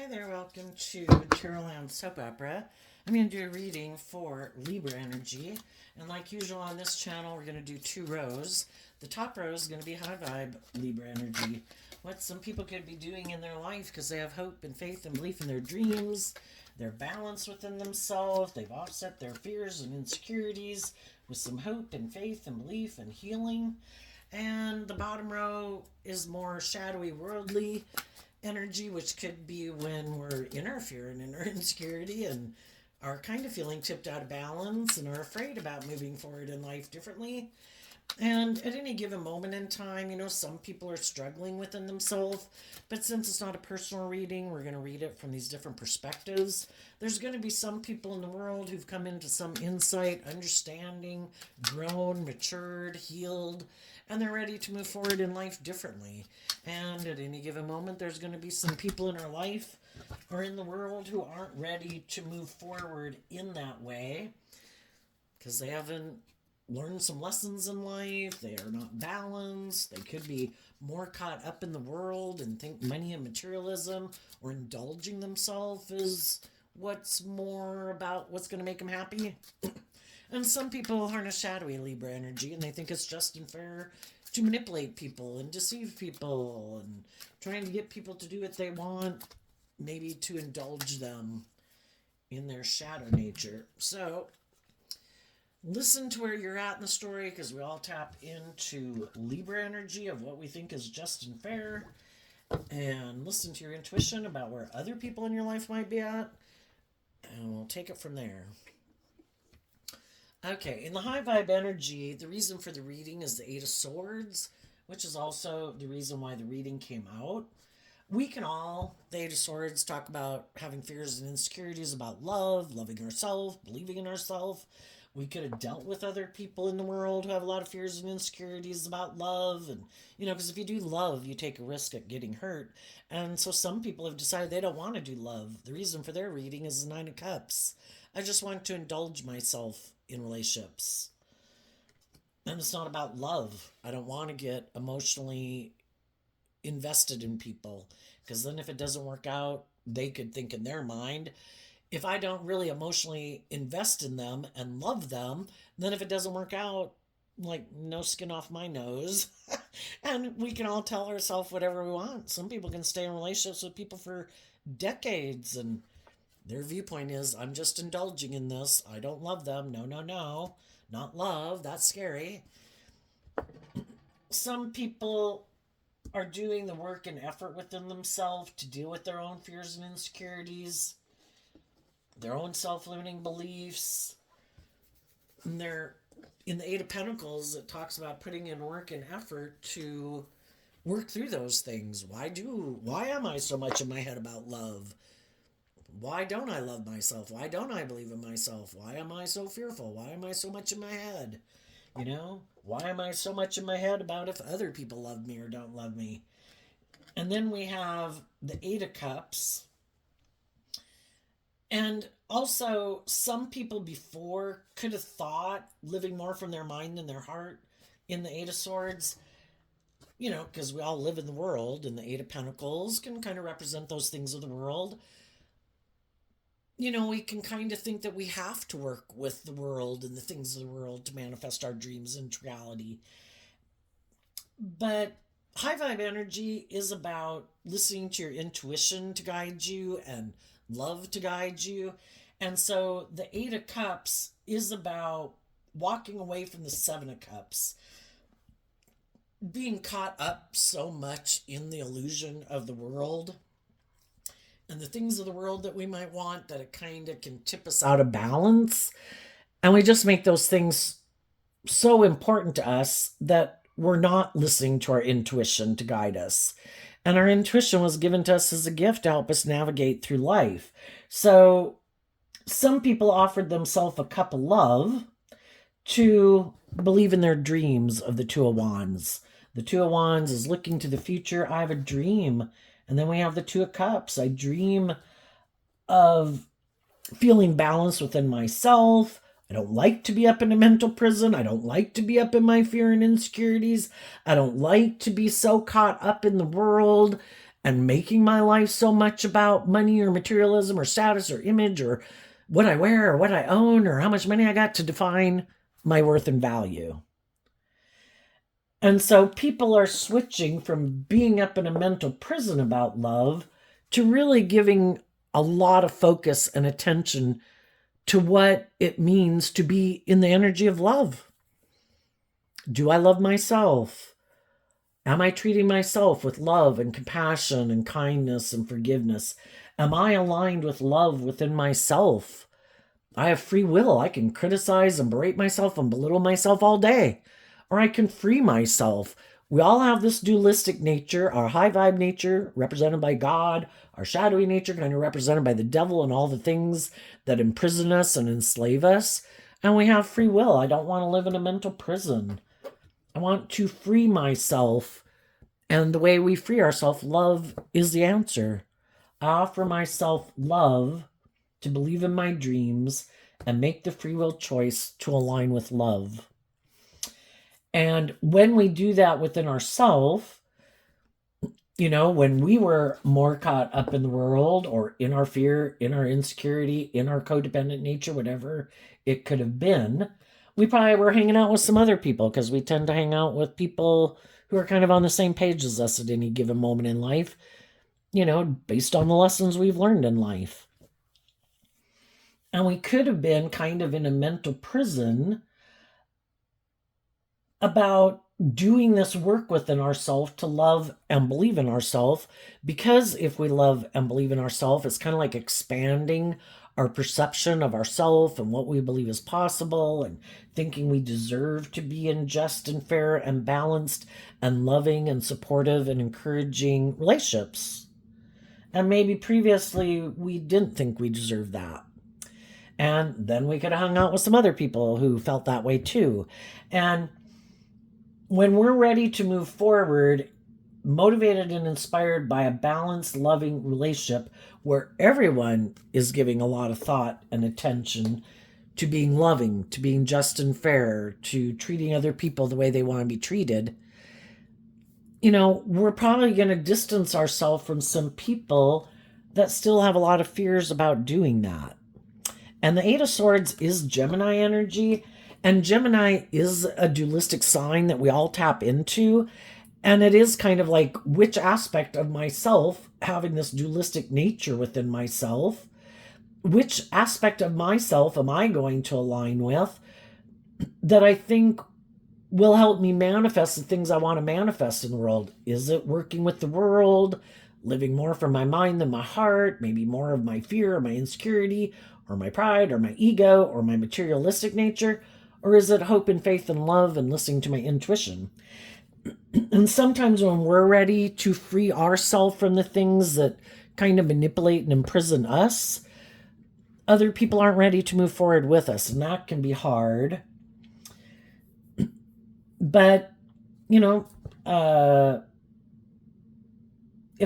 Hi there, welcome to the Caroline Soap Opera. I'm going to do a reading for Libra energy. And like usual on this channel, we're going to do two rows. The top row is going to be high vibe Libra energy. What some people could be doing in their life because they have hope and faith and belief in their dreams. They're balanced within themselves. They've offset their fears and insecurities with some hope and faith and belief and healing. And the bottom row is more shadowy, worldly energy, which could be when we're in our fear and in our insecurity and are kind of feeling tipped out of balance and are afraid about moving forward in life differently. And at any given moment in time, some people are struggling within themselves. But since it's not a personal reading, we're going to read it from these different perspectives. There's going to be some people in the world who've come into some insight, understanding, grown, matured, healed, and they're ready to move forward in life differently. And at any given moment, there's going to be some people in our life or in the world who aren't ready to move forward in that way because they haven't learn some lessons in life. They are not balanced. They could be more caught up in the world and think money and materialism or indulging themselves is what's more about what's going to make them happy. And some people harness shadowy Libra energy and they think it's just and fair to manipulate people and deceive people and trying to get people to do what they want, maybe to indulge them in their shadow nature. So listen to where you're at in the story because we all tap into Libra energy of what we think is just and fair, and listen to your intuition about where other people in your life might be at, and we'll take it from there. Okay, in the high vibe energy, the reason for the reading is the Eight of Swords, which is also the reason why the reading came out. We can all, the Eight of Swords, talk about having fears and insecurities about love, loving ourselves, believing in ourselves. We could have dealt with other people in the world who have a lot of fears and insecurities about love. And, because if you do love, you take a risk at getting hurt. And so some people have decided they don't want to do love. The reason for their reading is the Nine of Cups. I just want to indulge myself in relationships. And it's not about love. I don't want to get emotionally invested in people because then if it doesn't work out, they could think in their mind, if I don't really emotionally invest in them and love them, then if it doesn't work out, like no skin off my nose. And we can all tell ourselves whatever we want. Some people can stay in relationships with people for decades and their viewpoint is, I'm just indulging in this. I don't love them. No, no, no. Not love. That's scary. Some people are doing the work and effort within themselves to deal with their own fears and insecurities, their own self-limiting beliefs. And they're in the Eight of Pentacles, it talks about putting in work and effort to work through those things. Why am I so much in my head about love? Why don't I love myself? Why don't I believe in myself? Why am I so fearful? Why am I so much in my head? Why am I so much in my head about if other people love me or don't love me? And then we have the Eight of Cups. And also, some people before could have thought living more from their mind than their heart in the Eight of Swords. Because we all live in the world, and the Eight of Pentacles can kind of represent those things of the world. We can kind of think that we have to work with the world and the things of the world to manifest our dreams into reality. But high vibe energy is about listening to your intuition to guide you and love to guide you. And so the Eight of Cups is about walking away from the Seven of Cups, being caught up so much in the illusion of the world and the things of the world that we might want that it kind of can tip us out of balance. And we just make those things so important to us that we're not listening to our intuition to guide us. And our intuition was given to us as a gift to help us navigate through life. So some people offered themselves a cup of love to believe in their dreams of the Two of Wands. The Two of Wands is looking to the future. I have a dream. And then we have the Two of Cups. I dream of feeling balanced within myself. I don't like to be up in a mental prison. I don't like to be up in my fear and insecurities. I don't like to be so caught up in the world and making my life so much about money or materialism or status or image or what I wear or what I own or how much money I got to define my worth and value. And so people are switching from being up in a mental prison about love to really giving a lot of focus and attention to what it means to be in the energy of love. Do I love myself? Am I treating myself with love and compassion and kindness and forgiveness? Am I aligned with love within myself? I have free will. I can criticize and berate myself and belittle myself all day, or I can free myself. We all have this dualistic nature, our high vibe nature represented by God, our shadowy nature kind of represented by the devil and all the things that imprison us and enslave us. And we have free will. I don't want to live in a mental prison. I want to free myself. And the way we free ourselves, love is the answer. I offer myself love to believe in my dreams and make the free will choice to align with love. And when we do that within ourselves, when we were more caught up in the world or in our fear, in our insecurity, in our codependent nature, whatever it could have been, we probably were hanging out with some other people because we tend to hang out with people who are kind of on the same page as us at any given moment in life, based on the lessons we've learned in life. And we could have been kind of in a mental prison about doing this work within ourselves to love and believe in ourselves, because if we love and believe in ourselves, it's kind of like expanding our perception of ourselves and what we believe is possible, and thinking we deserve to be in just and fair and balanced and loving and supportive and encouraging relationships. And maybe previously we didn't think we deserved that. And then we could have hung out with some other people who felt that way too. And when we're ready to move forward, motivated and inspired by a balanced, loving relationship where everyone is giving a lot of thought and attention to being loving, to being just and fair, to treating other people the way they want to be treated, we're probably going to distance ourselves from some people that still have a lot of fears about doing that. And the Eight of Swords is Gemini energy. And Gemini is a dualistic sign that we all tap into. And it is kind of like, which aspect of myself, having this dualistic nature within myself, which aspect of myself am I going to align with that I think will help me manifest the things I want to manifest in the world? Is it working with the world, living more from my mind than my heart, maybe more of my fear or my insecurity or my pride or my ego or my materialistic nature? Or is it hope and faith and love and listening to my intuition? And sometimes when we're ready to free ourselves from the things that kind of manipulate and imprison us, other people aren't ready to move forward with us. And that can be hard. But, if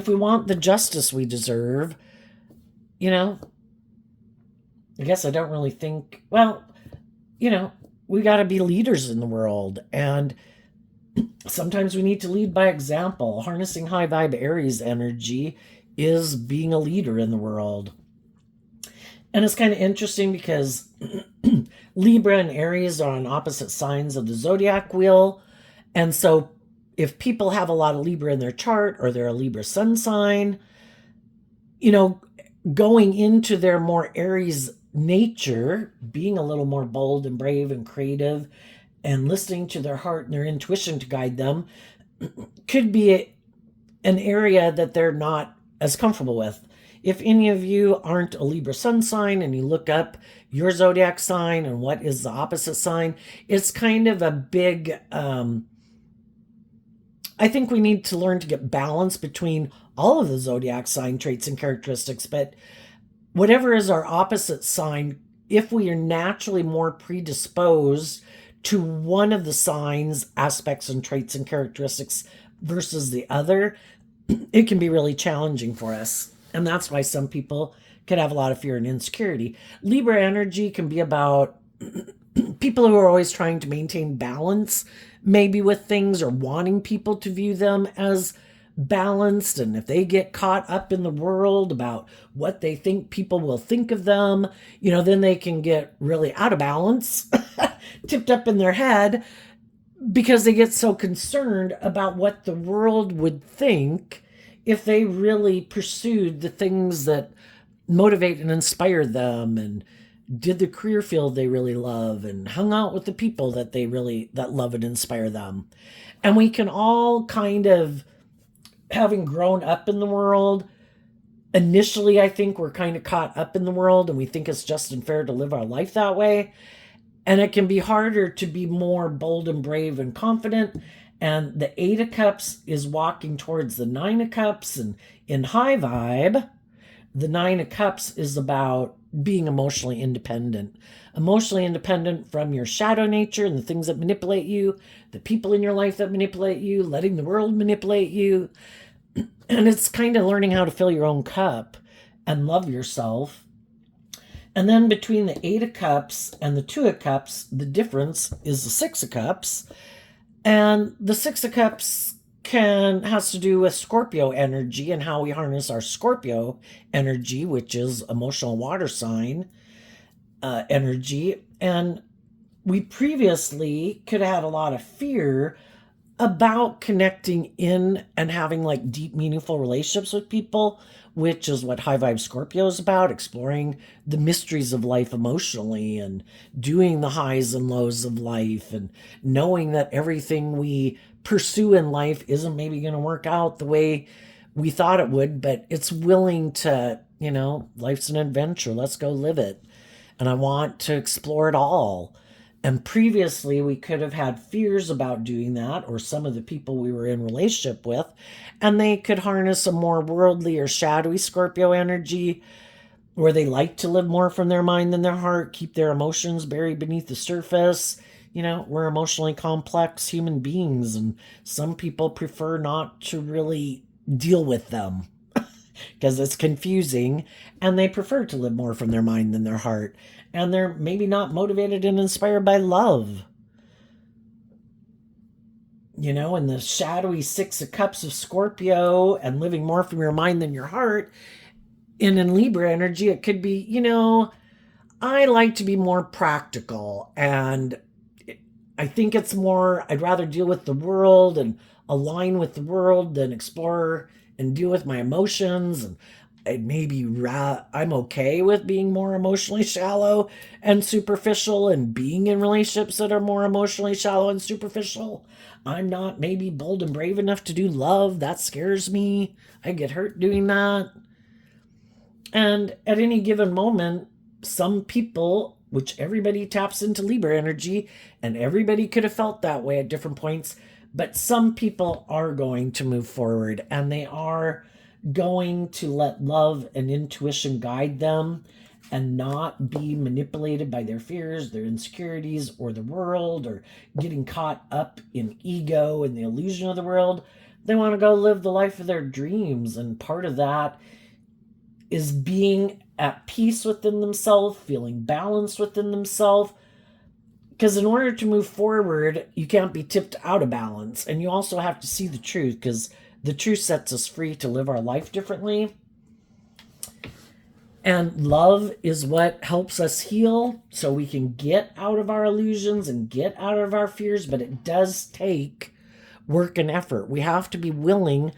we want the justice we deserve, I guess I don't really think, we got to be leaders in the world. And sometimes we need to lead by example. Harnessing high vibe Aries energy is being a leader in the world. And it's kind of interesting because Libra and Aries are on opposite signs of the zodiac wheel. And so if people have a lot of Libra in their chart, or they're a Libra sun sign, going into their more Aries nature, being a little more bold and brave and creative and listening to their heart and their intuition to guide them, could be an area that they're not as comfortable with. If any of you aren't a Libra sun sign and you look up your zodiac sign and what is the opposite sign, it's kind of a big, I think we need to learn to get balance between all of the zodiac sign traits and characteristics. But whatever is our opposite sign, if we are naturally more predisposed to one of the signs, aspects, and traits and characteristics versus the other, it can be really challenging for us. And that's why some people can have a lot of fear and insecurity. Libra energy can be about people who are always trying to maintain balance, maybe with things, or wanting people to view them as balanced, and if they get caught up in the world about what they think people will think of them, then they can get really out of balance, tipped up in their head, because they get so concerned about what the world would think if they really pursued the things that motivate and inspire them, and did the career field they really love, and hung out with the people that love and inspire them. And we can all kind of, having grown up in the world, initially I think we're kind of caught up in the world and we think it's just and fair to live our life that way. And it can be harder to be more bold and brave and confident. And the 8 of Cups is walking towards the 9 of Cups. And in high vibe, the 9 of Cups is about being emotionally independent. Emotionally independent from your shadow nature and the things that manipulate you, the people in your life that manipulate you, letting the world manipulate you. And it's kind of learning how to fill your own cup and love yourself. And then between the 8 of Cups and the 2 of Cups, the difference is the 6 of Cups. And the 6 of Cups has to do with Scorpio energy and how we harness our Scorpio energy, which is emotional water sign energy. And we previously could have had a lot of fear about connecting in and having like deep, meaningful relationships with people, which is what High Vibe Scorpio is about, exploring the mysteries of life emotionally and doing the highs and lows of life, and knowing that everything we pursue in life isn't maybe going to work out the way we thought it would, but it's willing to, life's an adventure. Let's go live it. And I want to explore it all. And previously, we could have had fears about doing that, or some of the people we were in relationship with, and they could harness a more worldly or shadowy Scorpio energy, where they like to live more from their mind than their heart, keep their emotions buried beneath the surface. We're emotionally complex human beings, and some people prefer not to really deal with them because it's confusing, and they prefer to live more from their mind than their heart. And they're maybe not motivated and inspired by love. And the shadowy 6 of Cups of Scorpio and living more from your mind than your heart. And in Libra energy, it could be, I like to be more practical. And I think it's more, I'd rather deal with the world and align with the world than explore and deal with my emotions. And I'm okay with being more emotionally shallow and superficial and being in relationships that are more emotionally shallow and superficial. I'm not maybe bold and brave enough to do love. That scares me. I get hurt doing that. And at any given moment, some people, which everybody taps into Libra energy, and everybody could have felt that way at different points, but some people are going to move forward, and they are going to let love and intuition guide them and not be manipulated by their fears, their insecurities, or the world, or getting caught up in ego and the illusion of the world. They want to go live the life of their dreams, and part of that is being at peace within themselves, feeling balanced within themselves. Because in order to move forward, you can't be tipped out of balance, and you also have to see the truth, because the truth sets us free to live our life differently. And love is what helps us heal so we can get out of our illusions and get out of our fears. But it does take work and effort. We have to be willing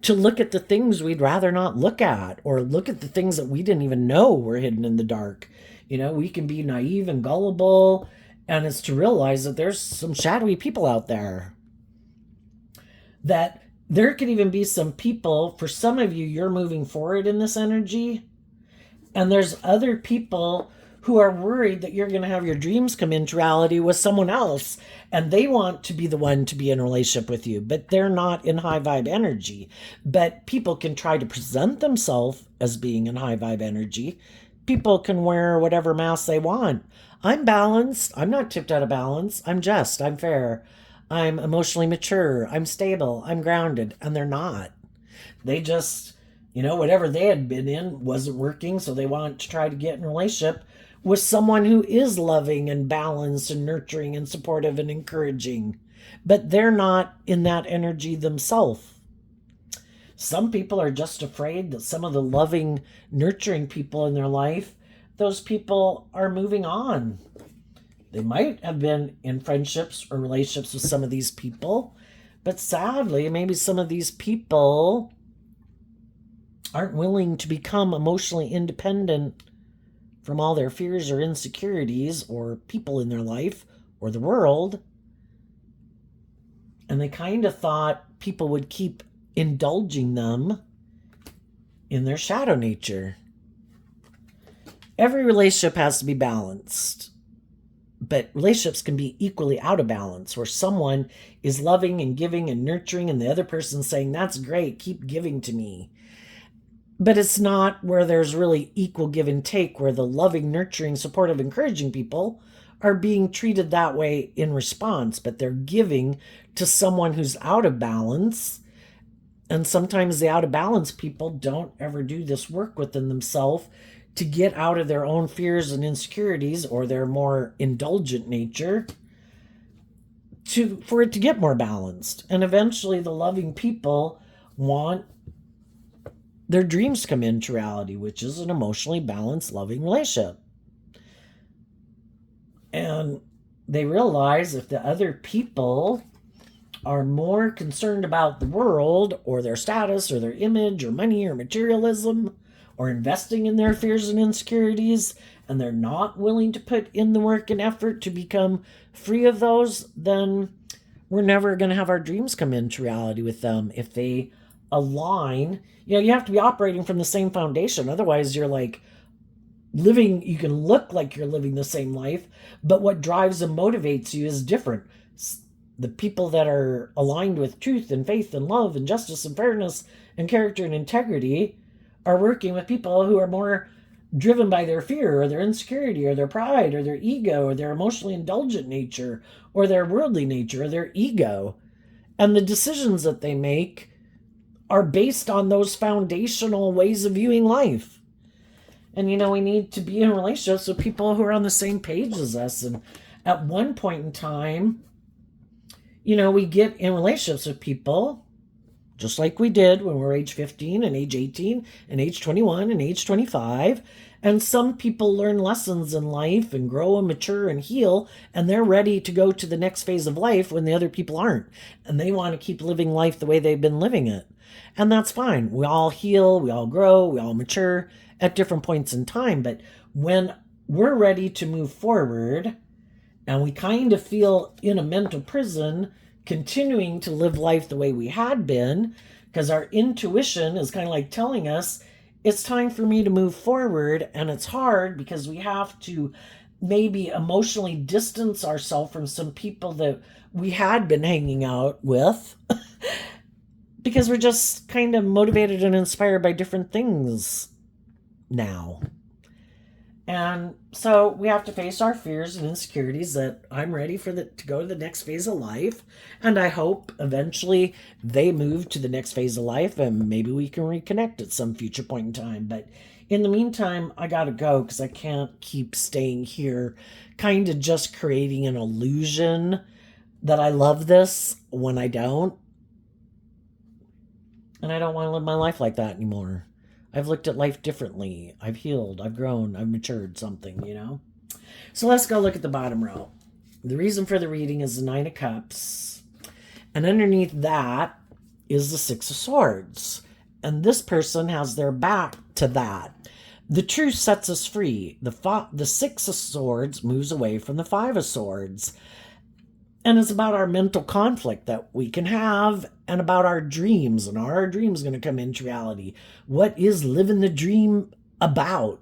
to look at the things we'd rather not look at, or look at the things that we didn't even know were hidden in the dark. We can be naive and gullible, and it's to realize that there's some shadowy people out there. That there could even be some people, for some of you, you're moving forward in this energy. And there's other people who are worried that you're going to have your dreams come into reality with someone else. And they want to be the one to be in a relationship with you, but they're not in high vibe energy. But people can try to present themselves as being in high vibe energy. People can wear whatever mask they want. I'm balanced. I'm not tipped out of balance. I'm fair. I'm emotionally mature, I'm stable, I'm grounded, and they're not. They just, whatever they had been in wasn't working, so they want to try to get in a relationship with someone who is loving and balanced and nurturing and supportive and encouraging. But they're not in that energy themselves. Some people are just afraid that some of the loving, nurturing people in their life, those people are moving on. They might have been in friendships or relationships with some of these people, but sadly, maybe some of these people aren't willing to become emotionally independent from all their fears or insecurities or people in their life or the world. And they kind of thought people would keep indulging them in their shadow nature. Every relationship has to be balanced, but relationships can be equally out of balance, where someone is loving and giving and nurturing and the other person saying, that's great, keep giving to me. But it's not where there's really equal give and take, where the loving, nurturing, supportive, encouraging people are being treated that way in response, but they're giving to someone who's out of balance. And sometimes the out of balance people don't ever do this work within themselves to get out of their own fears and insecurities or their more indulgent nature for it to get more balanced. And eventually the loving people want their dreams to come into reality, which is an emotionally balanced, loving relationship. And they realize if the other people are more concerned about the world or their status or their image or money or materialism or investing in their fears and insecurities, and they're not willing to put in the work and effort to become free of those, then we're never going to have our dreams come into reality with them. If they align, you have to be operating from the same foundation. Otherwise, you're like living, you can look like you're living the same life, but what drives and motivates you is different. The people that are aligned with truth and faith and love and justice and fairness and character and integrity are working with people who are more driven by their fear or their insecurity or their pride or their ego or their emotionally indulgent nature or their worldly nature or their ego. And the decisions that they make are based on those foundational ways of viewing life. And, we need to be in relationships with people who are on the same page as us. And at one point in time, we get in relationships with people just like we did when we were age 15 and age 18 and age 21 and age 25. And some people learn lessons in life and grow and mature and heal, and they're ready to go to the next phase of life when the other people aren't. And they want to keep living life the way they've been living it. And that's fine. We all heal, we all grow, we all mature at different points in time. But when we're ready to move forward and we kind of feel in a mental prison, continuing to live life the way we had been, because our intuition is kind of like telling us it's time for me to move forward. And it's hard because we have to maybe emotionally distance ourselves from some people that we had been hanging out with because we're just kind of motivated and inspired by different things now. And so we have to face our fears and insecurities that I'm ready to go to the next phase of life. And I hope eventually they move to the next phase of life and maybe we can reconnect at some future point in time. But in the meantime, I got to go because I can't keep staying here, kind of just creating an illusion that I love this when I don't. And I don't want to live my life like that anymore. I've looked at life differently. I've healed. I've grown. I've matured something, So let's go look at the bottom row. The reason for the reading is the Nine of Cups. And underneath that is the Six of Swords. And this person has their back to that. The truth sets us free. The Six of Swords moves away from the Five of Swords. And it's about our mental conflict that we can have and about our dreams. And are our dreams going to come into reality? What is living the dream about?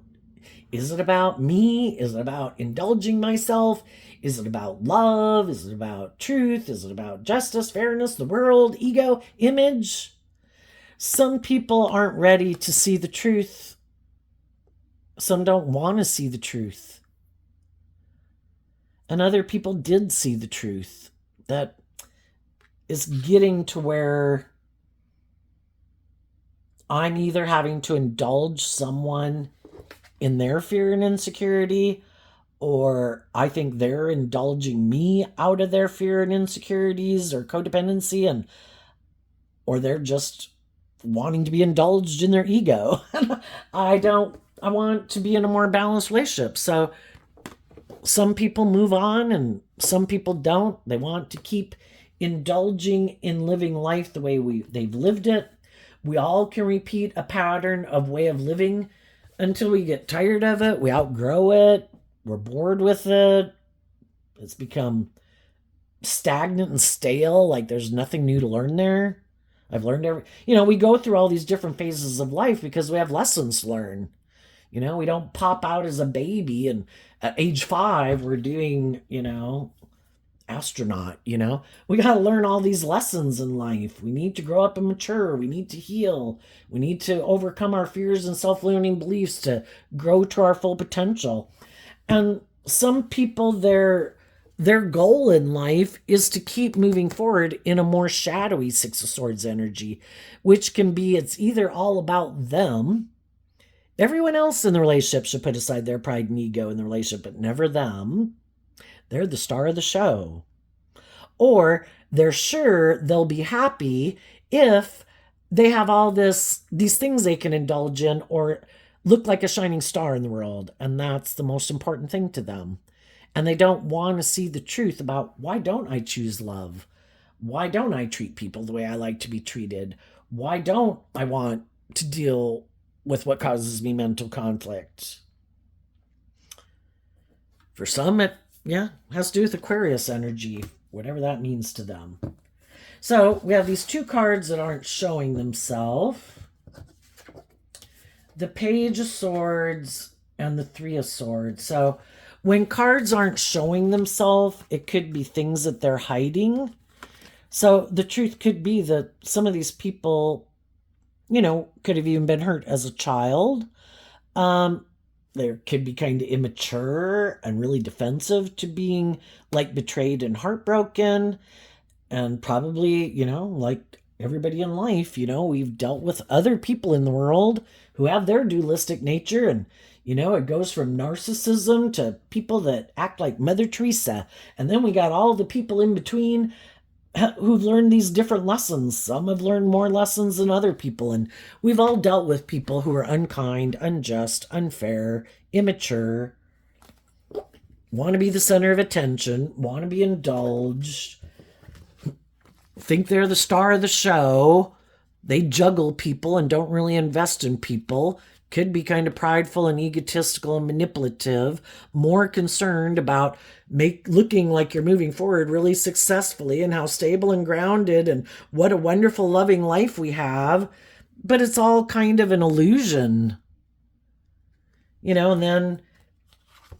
Is it about me? Is it about indulging myself? Is it about love? Is it about truth? Is it about justice, fairness, the world, ego, image? Some people aren't ready to see the truth. Some don't want to see the truth. And other people did see the truth. That is getting to where I'm either having to indulge someone in their fear and insecurity, or I think they're indulging me out of their fear and insecurities or codependency, or they're just wanting to be indulged in their ego. I want to be in a more balanced relationship. So some people move on and some people don't. They want to keep indulging in living life the way they've lived it. We all can repeat a pattern of way of living until we get tired of it. We outgrow it. We're bored with it. It's become stagnant and stale. Like there's nothing new to learn there. I've learned we go through all these different phases of life because we have lessons to learn. We don't pop out as a baby and at age 5 we're doing, astronaut. We got to learn all these lessons in life. We need to grow up and mature. We need to heal. We need to overcome our fears and self-limiting beliefs to grow to our full potential. And some people, their goal in life is to keep moving forward in a more shadowy Six of Swords energy, which can be, it's either all about them. Everyone else in the relationship should put aside their pride and ego in the relationship, but never them. They're the star of the show. Or they're sure they'll be happy if they have all these things they can indulge in or look like a shining star in the world. And that's the most important thing to them. And they don't want to see the truth about, why don't I choose love? Why don't I treat people the way I like to be treated? Why don't I want to deal with what causes me mental conflict? For some, it has to do with Aquarius energy, whatever that means to them. So we have these 2 cards that aren't showing themselves. The Page of Swords and the 3 of Swords. So when cards aren't showing themselves, it could be things that they're hiding. So the truth could be that some of these people, could have even been hurt as a child. They could be kind of immature and really defensive to being like betrayed and heartbroken. And probably, like everybody in life, we've dealt with other people in the world who have their dualistic nature. And, it goes from narcissism to people that act like Mother Teresa. And then we got all the people in between who've learned these different lessons. Some have learned more lessons than other people. And we've all dealt with people who are unkind, unjust, unfair, immature, want to be the center of attention, want to be indulged, think they're the star of the show. They juggle people and don't really invest in people. Could be kind of prideful and egotistical and manipulative, more concerned about looking like you're moving forward really successfully and how stable and grounded and what a wonderful, loving life we have. But it's all kind of an illusion. And then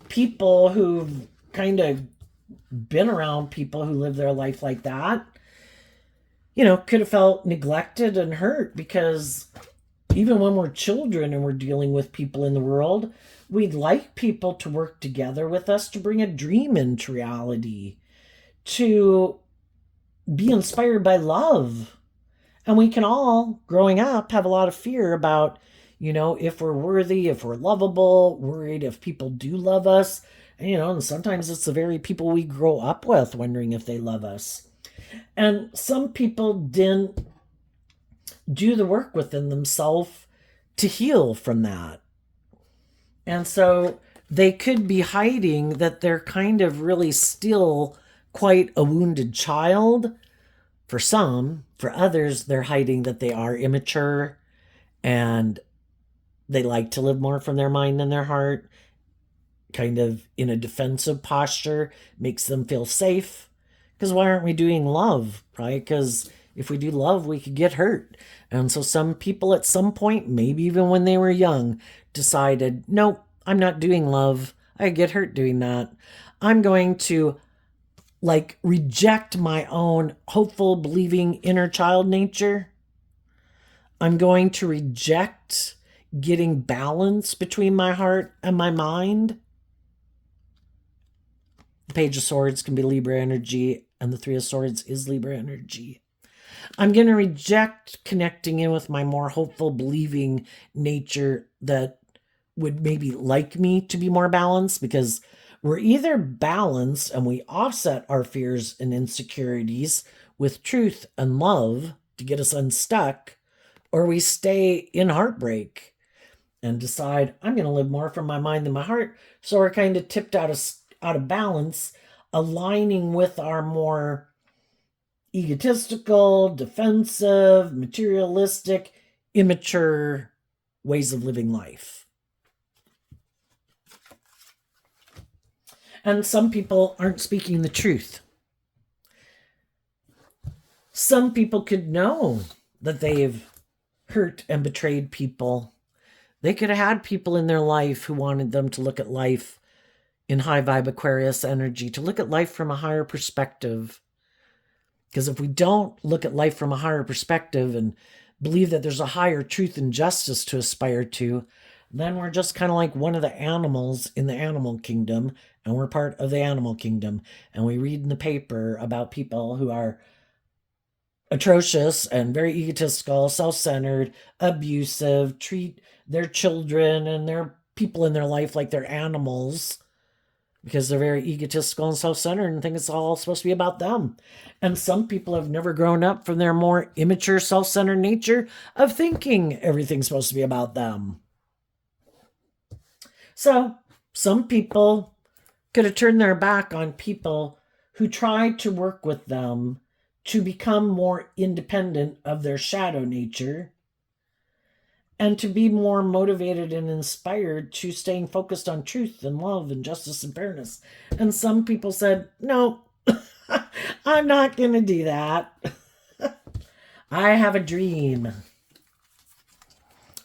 people who've kind of been around people who live their life like that, could have felt neglected and hurt because even when we're children and we're dealing with people in the world, we'd like people to work together with us to bring a dream into reality, to be inspired by love. And we can all, growing up, have a lot of fear about, if we're worthy, if we're lovable, worried if people do love us. And sometimes it's the very people we grow up with wondering if they love us. And some people didn't do the work within themselves to heal from that. And so they could be hiding that they're kind of really still quite a wounded child. For some, for others, they're hiding that they are immature and they like to live more from their mind than their heart, kind of in a defensive posture, makes them feel safe. Because why aren't we doing love, right? Because if we do love, we could get hurt. And so some people at some point, maybe even when they were young, decided, nope, I'm not doing love. I get hurt doing that. I'm going to reject my own hopeful, believing inner child nature. I'm going to reject getting balance between my heart and my mind. The Page of Swords can be Libra energy, and the 3 of Swords is Libra energy. I'm going to reject connecting in with my more hopeful, believing nature that would maybe like me to be more balanced, because we're either balanced and we offset our fears and insecurities with truth and love to get us unstuck, or we stay in heartbreak and decide I'm going to live more from my mind than my heart. So we're kind of tipped out of balance, aligning with our more egotistical, defensive, materialistic, immature ways of living life. And some people aren't speaking the truth. Some people could know that they've hurt and betrayed people. They could have had people in their life who wanted them to look at life in high vibe Aquarius energy, to look at life from a higher perspective. Because if we don't look at life from a higher perspective and believe that there's a higher truth and justice to aspire to, then we're just kind of like one of the animals in the animal kingdom, and we're part of the animal kingdom. And we read in the paper about people who are atrocious and very egotistical, self-centered, abusive, treat their children and their people in their life like they're animals because they're very egotistical and self-centered and think it's all supposed to be about them. And some people have never grown up from their more immature, self-centered nature of thinking everything's supposed to be about them. So some people could have turned their back on people who tried to work with them to become more independent of their shadow nature and to be more motivated and inspired to staying focused on truth and love and justice and fairness. And some people said, no, I'm not going to do that. I have a dream.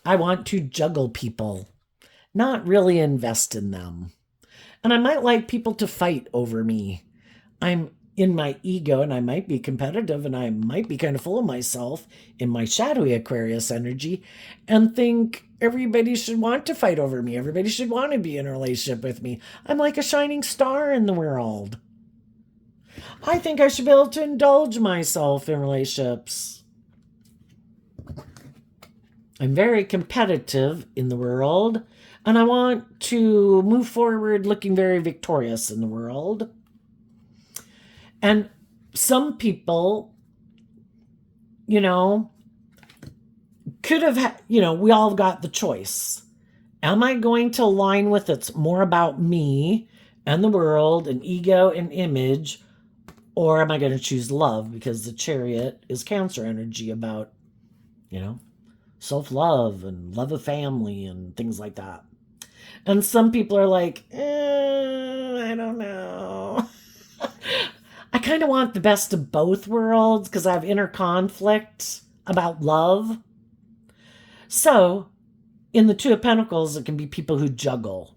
I want to juggle people, not really invest in them. And I might like people to fight over me. I'm in my ego, and I might be competitive, and I might be kind of full of myself in my shadowy Aquarius energy and think everybody should want to fight over me. Everybody should want to be in a relationship with me. I'm like a shining star in the world. I think I should be able to indulge myself in relationships. I'm very competitive in the world, and I want to move forward looking very victorious in the world. And some people, could have, we all got the choice. Am I going to align with it's more about me and the world and ego and image, or am I going to choose love? Because the Chariot is Cancer energy about, self-love and love of family and things like that. And some people are like, I don't know. I kind of want the best of both worlds because I have inner conflict about love. So, in the Two of Pentacles, it can be people who juggle.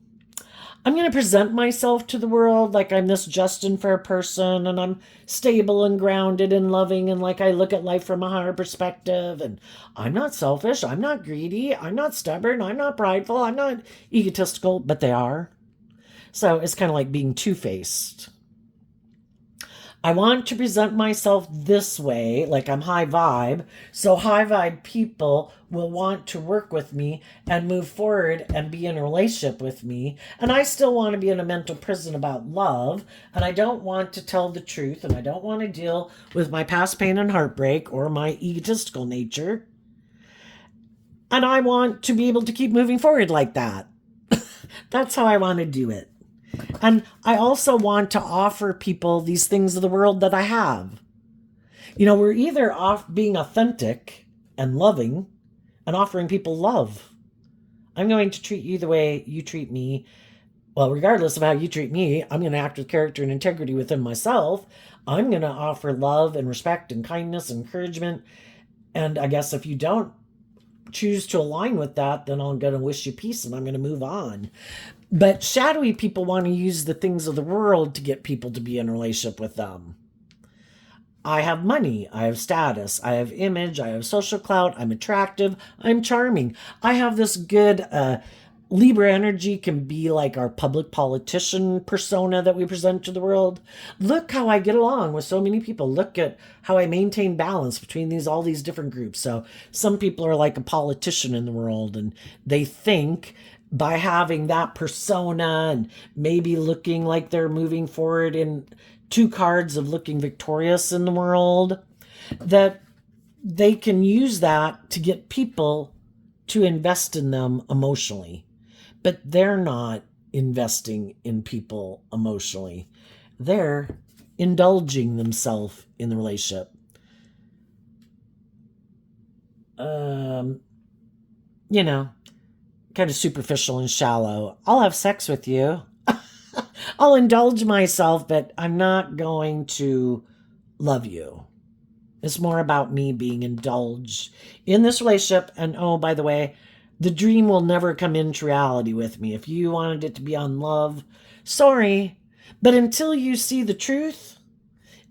I'm going to present myself to the world like I'm this just and fair person, and I'm stable and grounded and loving, and like I look at life from a higher perspective, and I'm not selfish, I'm not greedy, I'm not stubborn, I'm not prideful, I'm not egotistical, but they are. So it's kind of like being two-faced. I want to present myself this way, like I'm high vibe, so high vibe people will want to work with me and move forward and be in a relationship with me. And I still want to be in a mental prison about love, and I don't want to tell the truth, and I don't want to deal with my past pain and heartbreak or my egotistical nature. And I want to be able to keep moving forward like that. That's how I want to do it. And I also want to offer people these things of the world that I have. We're either off being authentic and loving and offering people love. I'm going to treat you the way you treat me. Well, regardless of how you treat me, I'm going to act with character and integrity within myself. I'm going to offer love and respect and kindness and encouragement. And I guess if you don't choose to align with that, then I'm going to wish you peace and I'm going to move on. But shadowy people want to use the things of the world to get people to be in a relationship with them. I have money, I have status, I have image, I have social clout, I'm attractive, I'm charming. I have this good Libra energy, can be like our public politician persona that we present to the world. Look how I get along with so many people. Look at how I maintain balance between all these different groups. So some people are like a politician in the world, and they think by having that persona and maybe looking like they're moving forward in two cards of looking victorious in the world, that they can use that to get people to invest in them emotionally, but they're not investing in people emotionally. They're indulging themselves in the relationship. You know, kind of superficial and shallow. I'll have sex with you. I'll indulge myself, but I'm not going to love you. It's more about me being indulged in this relationship. And oh, by the way, the dream will never come into reality with me. If you wanted it to be on love, sorry. But until you see the truth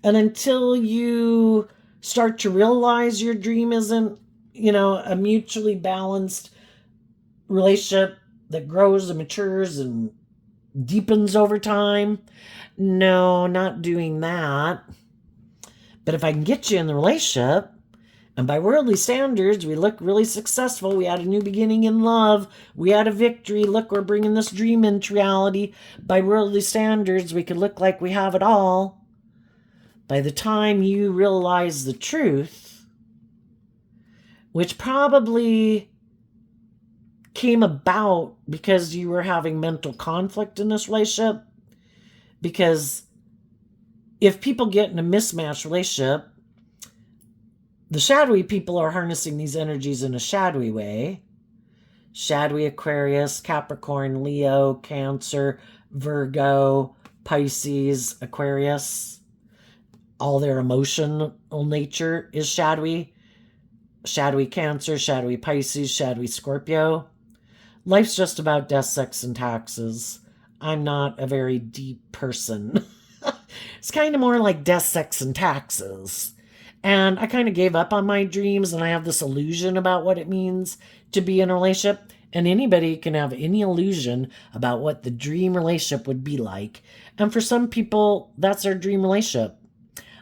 and until you start to realize your dream isn't, a mutually balanced relationship that grows and matures and deepens over time, no, not doing that. But if I can get you in the relationship, and by worldly standards, we look really successful. We had a new beginning in love. We had a victory. Look, we're bringing this dream into reality. By worldly standards, we could look like we have it all. By the time you realize the truth, which probably came about because you were having mental conflict in this relationship, because if people get in a mismatched relationship, the shadowy people are harnessing these energies in a shadowy way. Shadowy Aquarius, Capricorn, Leo, Cancer, Virgo, Pisces, Aquarius. All their emotional nature is shadowy. Shadowy Cancer, shadowy Pisces, shadowy Scorpio. Life's just about death, sex, and taxes. I'm not a very deep person. It's kind of more like death, sex, and taxes. And I kind of gave up on my dreams, and I have this illusion about what it means to be in a relationship. And anybody can have any illusion about what the dream relationship would be like. And for some people, that's their dream relationship.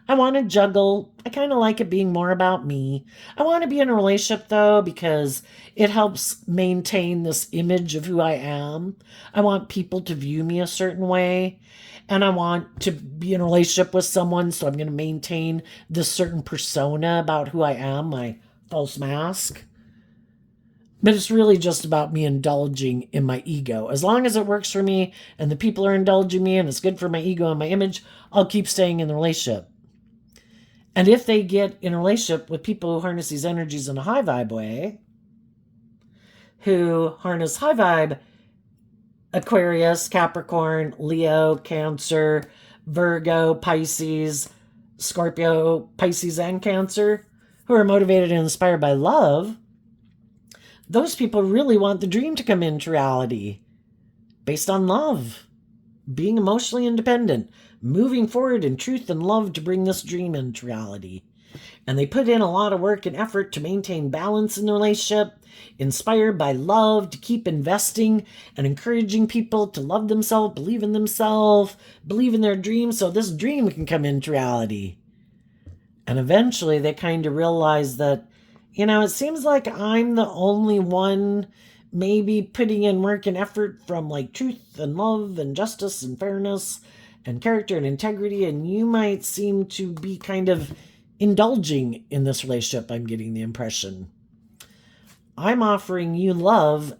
I want to juggle. I kind of like it being more about me. I want to be in a relationship, though, because it helps maintain this image of who I am. I want people to view me a certain way. And I want to be in a relationship with someone, so I'm going to maintain this certain persona about who I am, my false mask. But it's really just about me indulging in my ego. As long as it works for me and the people are indulging me and it's good for my ego and my image, I'll keep staying in the relationship. And if they get in a relationship with people who harness these energies in a high vibe way, who harness high vibe Aquarius, Capricorn, Leo, Cancer, Virgo, Pisces, Scorpio, Pisces, and Cancer, who are motivated and inspired by love, those people really want the dream to come into reality based on love, being emotionally independent, moving forward in truth and love to bring this dream into reality. And they put in a lot of work and effort to maintain balance in the relationship, inspired by love, to keep investing and encouraging people to love themselves, believe in their dreams, so this dream can come into reality. And eventually they kind of realize that, it seems like I'm the only one maybe putting in work and effort from like truth and love and justice and fairness and character and integrity, and you might seem to be kind of indulging in this relationship, I'm getting the impression. I'm offering you love,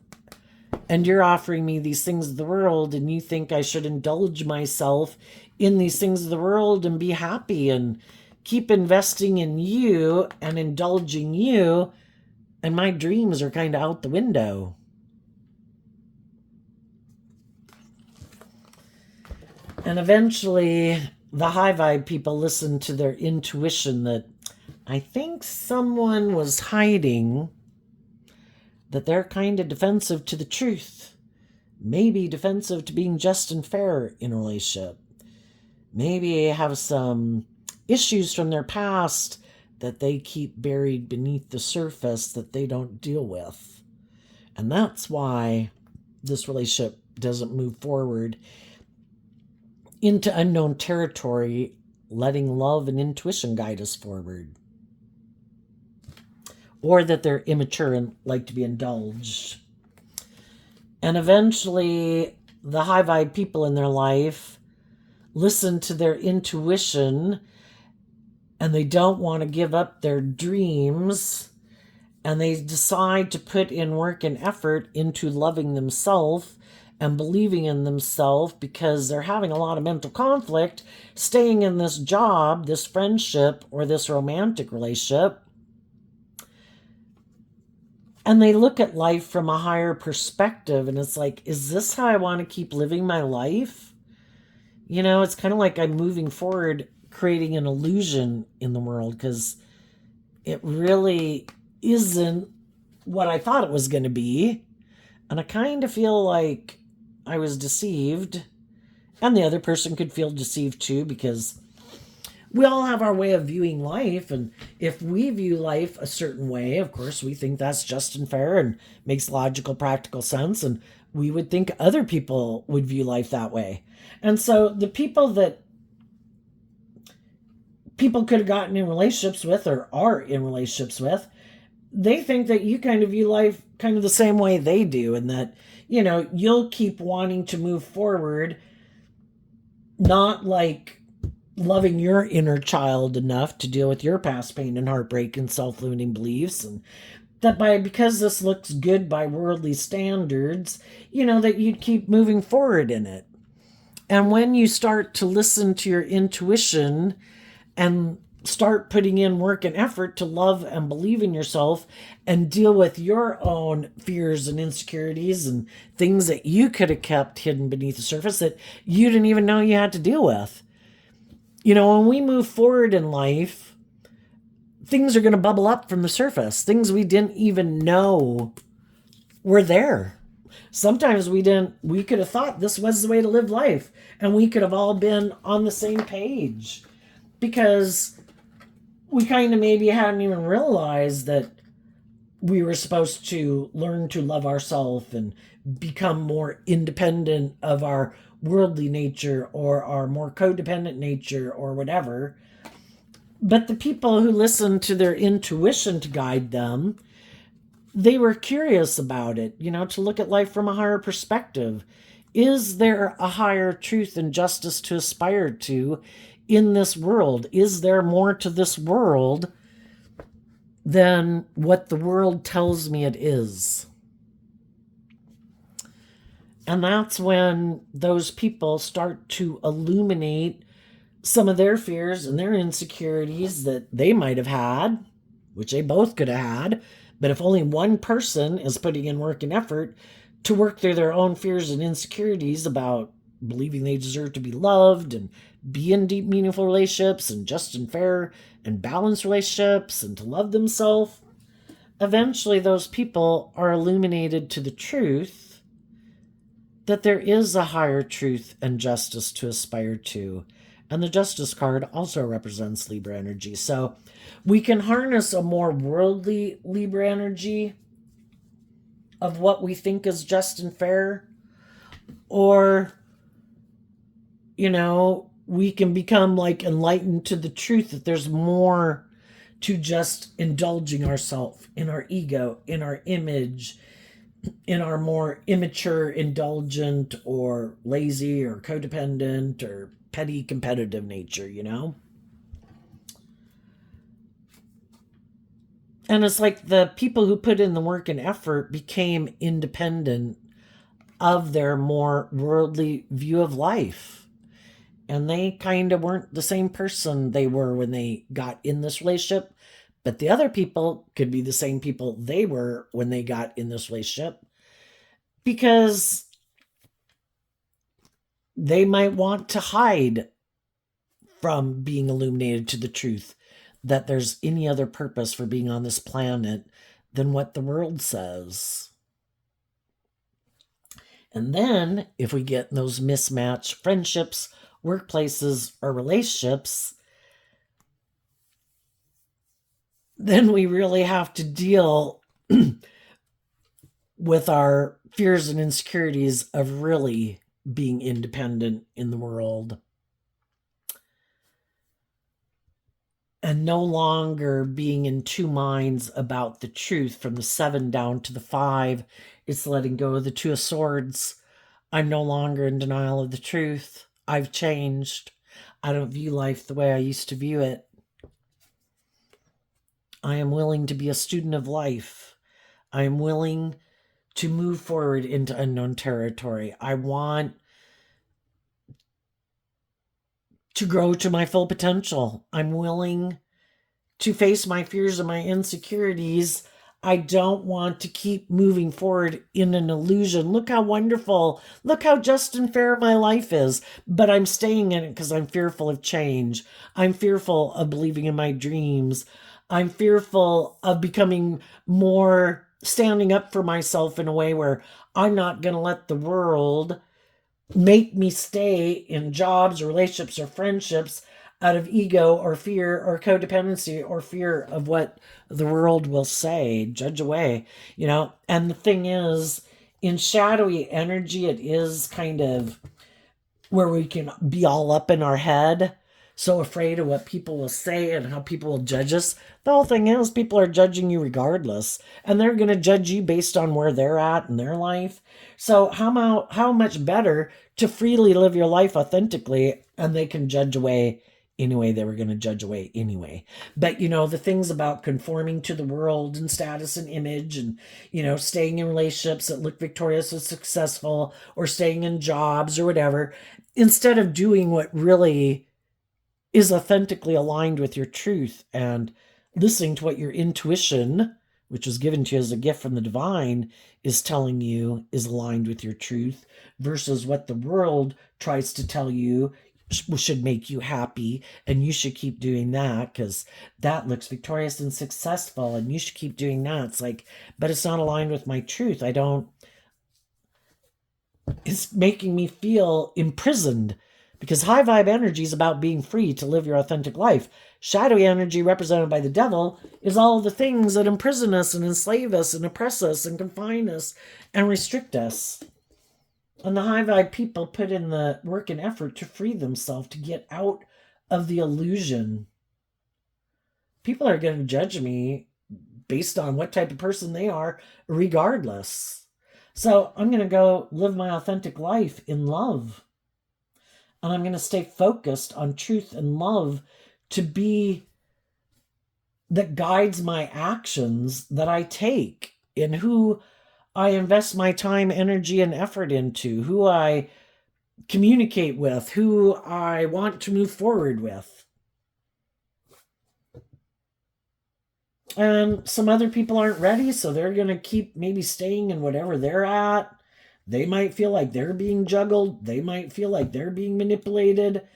and you're offering me these things of the world, and you think I should indulge myself in these things of the world and be happy and keep investing in you and indulging you, and my dreams are kind of out the window. And eventually, the high vibe people listen to their intuition that I think someone was hiding, that they're kind of defensive to the truth, maybe defensive to being just and fair in a relationship, maybe have some issues from their past that they keep buried beneath the surface that they don't deal with. And that's why this relationship doesn't move forward into unknown territory, letting love and intuition guide us forward. Or that they're immature and like to be indulged. And eventually, the high vibe people in their life listen to their intuition and they don't want to give up their dreams, and they decide to put in work and effort into loving themselves and believing in themselves because they're having a lot of mental conflict staying in this job, this friendship, or this romantic relationship. And they look at life from a higher perspective, and it's like, is this how I want to keep living my life? You know, it's kind of like I'm moving forward, creating an illusion in the world, because it really isn't what I thought it was going to be. And I kind of feel like I was deceived. And the other person could feel deceived too, because we all have our way of viewing life. And if we view life a certain way, of course, we think that's just and fair and makes logical, practical sense. And we would think other people would view life that way. And so the people that people could have gotten in relationships with or are in relationships with, they think that you kind of view life kind of the same way they do, and that, you know, you'll keep wanting to move forward, not like loving your inner child enough to deal with your past pain and heartbreak and self-limiting beliefs, and that because this looks good by worldly standards, you know, that you'd keep moving forward in it. And when you start to listen to your intuition and start putting in work and effort to love and believe in yourself and deal with your own fears and insecurities and things that you could have kept hidden beneath the surface that you didn't even know you had to deal with. You know, when we move forward in life, things are going to bubble up from the surface, things we didn't even know were there. Sometimes we could have thought this was the way to live life, and we could have all been on the same page, because we kind of maybe hadn't even realized that we were supposed to learn to love ourselves and become more independent of our worldly nature or our more codependent nature or whatever. But the people who listened to their intuition to guide them, they were curious about it, you know, to look at life from a higher perspective. Is there a higher truth and justice to aspire to in this world? Is there more to this world than what the world tells me it is? And that's when those people start to illuminate some of their fears and their insecurities that they might have had, which they both could have had. But if only one person is putting in work and effort to work through their own fears and insecurities about believing they deserve to be loved and be in deep, meaningful relationships and just and fair and balanced relationships and to love themselves, eventually those people are illuminated to the truth that there is a higher truth and justice to aspire to. And the Justice card also represents Libra energy. So we can harness a more worldly Libra energy of what we think is just and fair, or, you know, we can become like enlightened to the truth that there's more to just indulging ourselves in our ego, in our image, in our more immature, indulgent, or lazy, or codependent, or petty competitive nature, you know? And it's like the people who put in the work and effort became independent of their more worldly view of life. And they kind of weren't the same person they were when they got in this relationship. But the other people could be the same people they were when they got in this relationship, because they might want to hide from being illuminated to the truth that there's any other purpose for being on this planet than what the world says. And then if we get in those mismatched friendships, workplaces, or relationships, then we really have to deal with our fears and insecurities of really being independent in the world. And no longer being in two minds about the truth. From the 7 down to the 5, it's letting go of the 2 of Swords. I'm no longer in denial of the truth. I've changed. I don't view life the way I used to view it. I am willing to be a student of life. I am willing to move forward into unknown territory. I want to grow to my full potential. I'm willing to face my fears and my insecurities. I don't want to keep moving forward in an illusion. Look how wonderful, look how just and fair my life is. But I'm staying in it because I'm fearful of change. I'm fearful of believing in my dreams. I'm fearful of becoming more standing up for myself in a way where I'm not going to let the world make me stay in jobs or relationships or friendships out of ego or fear or codependency or fear of what the world will say, judge away, And the thing is, in shadowy energy, it is kind of where we can be all up in our head, so afraid of what people will say and how people will judge us. The whole thing is, people are judging you regardless, and they're going to judge you based on where they're at in their life. So how much better to freely live your life authentically, and they can judge away anyway. They were going to judge away anyway. But the things about conforming to the world and status and image, and staying in relationships that look victorious or successful, or staying in jobs or whatever, instead of doing what really is authentically aligned with your truth and listening to what your intuition, which was given to you as a gift from the divine, is telling you is aligned with your truth, versus what the world tries to tell you should make you happy, and you should keep doing that because that looks victorious and successful, and you should keep doing that. It's like, but it's not aligned with my truth. It's making me feel imprisoned, because high vibe energy is about being free to live your authentic life. Shadowy energy, represented by the devil, is all the things that imprison us and enslave us and oppress us and confine us and restrict us. And the high vibe people put in the work and effort to free themselves, to get out of the illusion. People are going to judge me based on what type of person they are, regardless. So I'm going to go live my authentic life in love. And I'm going to stay focused on truth and love to be that guides my actions that I take, in who I invest my time, energy, and effort into, who I communicate with, who I want to move forward with. And some other people aren't ready, so they're going to keep maybe staying in whatever they're at. They might feel like they're being juggled. They might feel like they're being manipulated.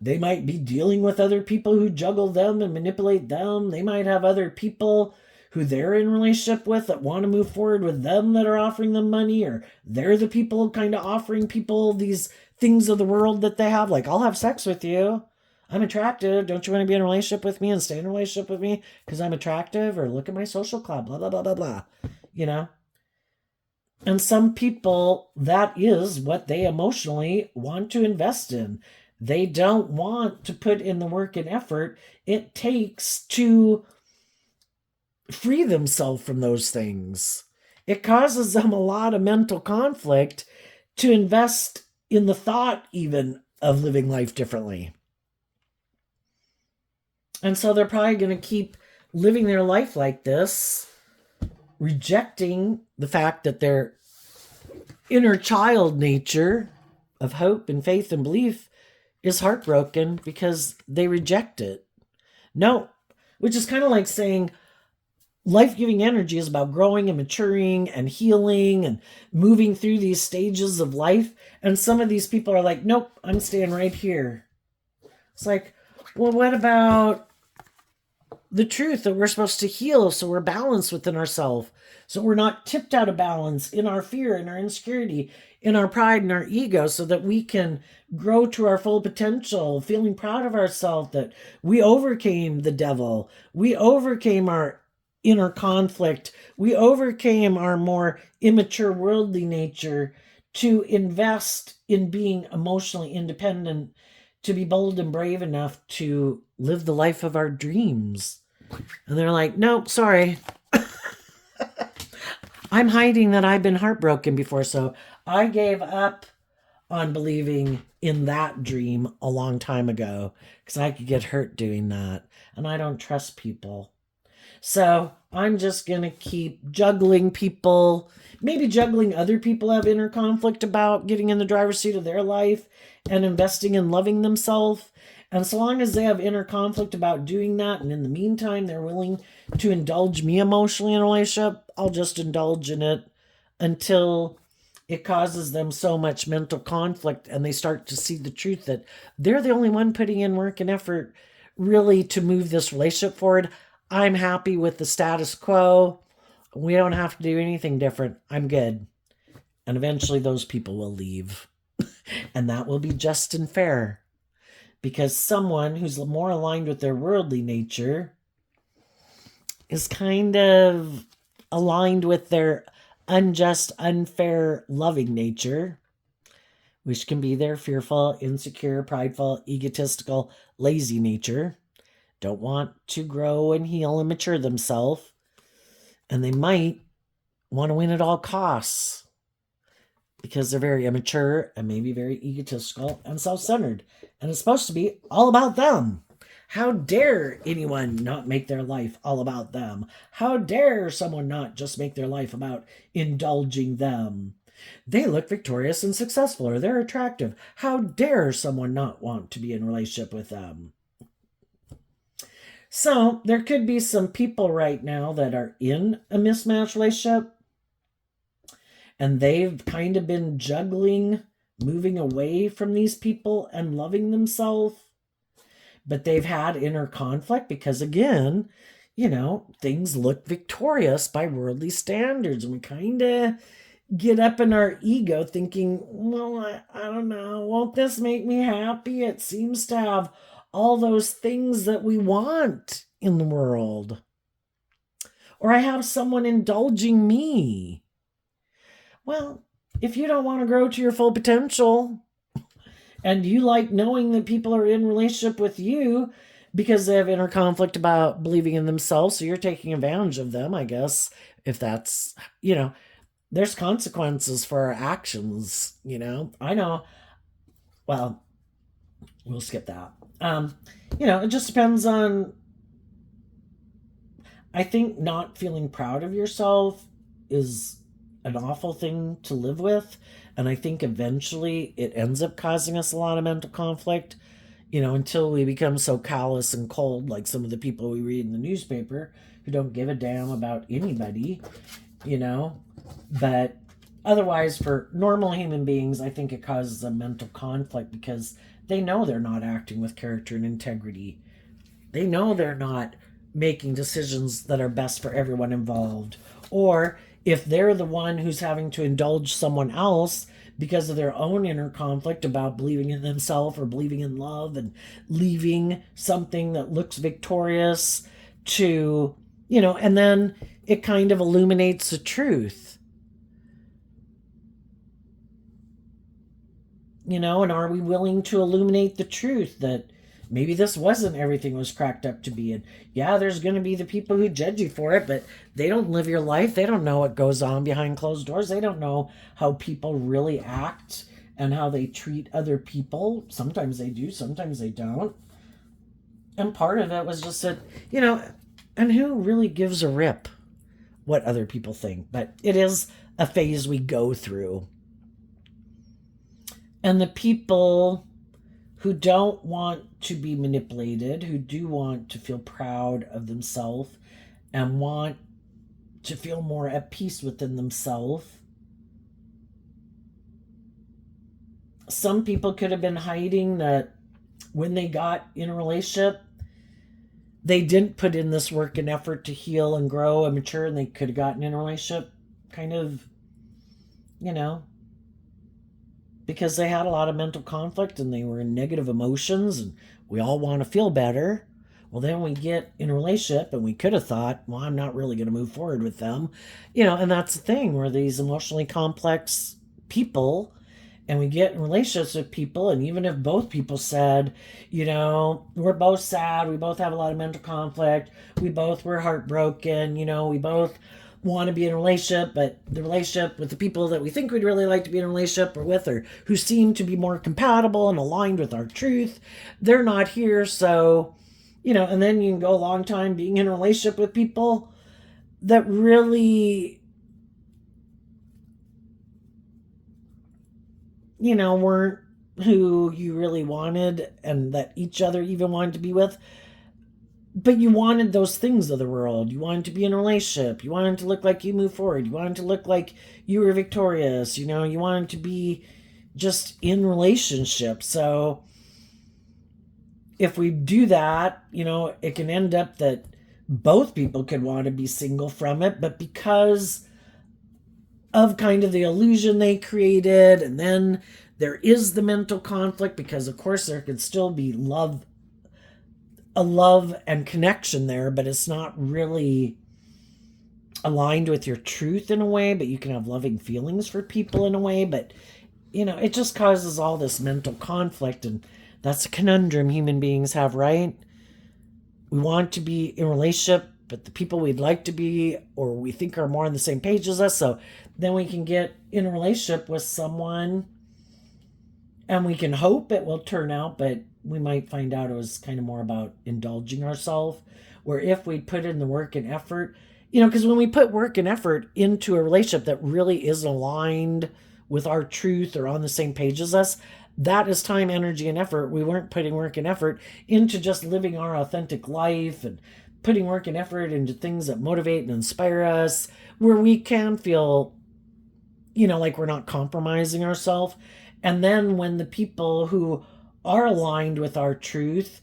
They might be dealing with other people who juggle them and manipulate them. They might have other people who they're in relationship with that want to move forward with them that are offering them money, or they're the people kind of offering people these things of the world that they have. Like, I'll have sex with you. I'm attractive. Don't you want to be in a relationship with me and stay in a relationship with me because I'm attractive? Or look at my social club, blah, blah, blah, blah, blah. And some people, that is what they emotionally want to invest in. They don't want to put in the work and effort it takes to free themselves from those things. It causes them a lot of mental conflict to invest in the thought even of living life differently. And so they're probably going to keep living their life like this, rejecting the fact that their inner child nature of hope and faith and belief is heartbroken because they reject it. No, which is kind of like saying life-giving energy is about growing and maturing and healing and moving through these stages of life. And some of these people are like, nope, I'm staying right here. It's like, well, what about the truth that we're supposed to heal so we're balanced within ourselves, so we're not tipped out of balance in our fear, in our insecurity, in our pride and our ego, so that we can grow to our full potential, feeling proud of ourselves that we overcame the devil, we overcame our inner conflict, we overcame our more immature worldly nature to invest in being emotionally independent, to be bold and brave enough to live the life of our dreams. And they're like, nope, sorry. I'm hiding that I've been heartbroken before, so I gave up on believing in that dream a long time ago because I could get hurt doing that. And I don't trust people. So I'm just going to keep juggling people, maybe juggling other people have inner conflict about getting in the driver's seat of their life and investing in loving themselves. And so long as they have inner conflict about doing that, and in the meantime, they're willing to indulge me emotionally in a relationship, I'll just indulge in it until it causes them so much mental conflict and they start to see the truth that they're the only one putting in work and effort really to move this relationship forward. I'm happy with the status quo. We don't have to do anything different. I'm good. And eventually those people will leave. And that will be just and fair. Because someone who's more aligned with their worldly nature is kind of aligned with their unjust, unfair, loving nature, which can be their fearful, insecure, prideful, egotistical, lazy nature. Don't want to grow and heal and mature themselves. And they might want to win at all costs because they're very immature and maybe very egotistical and self-centered. And it's supposed to be all about them. How dare anyone not make their life all about them? How dare someone not just make their life about indulging them? They look victorious and successful, or they're attractive. How dare someone not want to be in a relationship with them? So there could be some people right now that are in a mismatched relationship, and they've kind of been juggling, moving away from these people and loving themselves. But they've had inner conflict because, again, things look victorious by worldly standards. And we kind of get up in our ego thinking, well, I don't know, won't this make me happy? It seems to have all those things that we want in the world. Or I have someone indulging me. Well, if you don't want to grow to your full potential, and you like knowing that people are in relationship with you because they have inner conflict about believing in themselves, so you're taking advantage of them, I guess, if that's, there's consequences for our actions, I know, well, we'll skip that. It just depends on, I think not feeling proud of yourself is an awful thing to live with. And I think eventually it ends up causing us a lot of mental conflict, until we become so callous and cold, like some of the people we read in the newspaper who don't give a damn about anybody, But otherwise, for normal human beings, I think it causes a mental conflict because they know they're not acting with character and integrity. They know they're not making decisions that are best for everyone involved. Or if they're the one who's having to indulge someone else because of their own inner conflict about believing in themselves or believing in love and leaving something that looks victorious to, and then it kind of illuminates the truth. And are we willing to illuminate the truth that maybe this wasn't everything was cracked up to be? And yeah, there's going to be the people who judge you for it, but they don't live your life. They don't know what goes on behind closed doors. They don't know how people really act and how they treat other people. Sometimes they do, sometimes they don't. And part of it was just that, and who really gives a rip what other people think? But it is a phase we go through. And the people who don't want to be manipulated, who do want to feel proud of themselves and want to feel more at peace within themselves. Some people could have been hiding that when they got in a relationship, they didn't put in this work and effort to heal and grow and mature, and they could have gotten in a relationship kind of, because they had a lot of mental conflict and they were in negative emotions, and we all want to feel better. Well, then we get in a relationship and we could have thought, well, I'm not really going to move forward with them. And that's the thing, where these emotionally complex people, and we get in relationships with people, and even if both people said, we're both sad, we both have a lot of mental conflict, we both were heartbroken, we both want to be in a relationship, but the relationship with the people that we think we'd really like to be in a relationship or with, or who seem to be more compatible and aligned with our truth, they're not here. So, and then you can go a long time being in a relationship with people that really, weren't who you really wanted and that each other even wanted to be with. But you wanted those things of the world. You wanted to be in a relationship. You wanted to look like you moved forward. You wanted to look like you were victorious. You wanted to be just in relationship. So if we do that, it can end up that both people could want to be single from it, but because of kind of the illusion they created, and then there is the mental conflict because of course there could still be a love and connection there, but it's not really aligned with your truth in a way, but you can have loving feelings for people in a way, but it just causes all this mental conflict, and that's a conundrum human beings have, right? We want to be in a relationship, but the people we'd like to be or we think are more on the same page as us, so then we can get in a relationship with someone and we can hope it will turn out, but we might find out it was kind of more about indulging ourselves, where if we put in the work and effort, because when we put work and effort into a relationship that really isn't aligned with our truth or on the same page as us, that is time, energy, and effort. We weren't putting work and effort into just living our authentic life and putting work and effort into things that motivate and inspire us, where we can feel, like we're not compromising ourselves. And then when the people who are aligned with our truth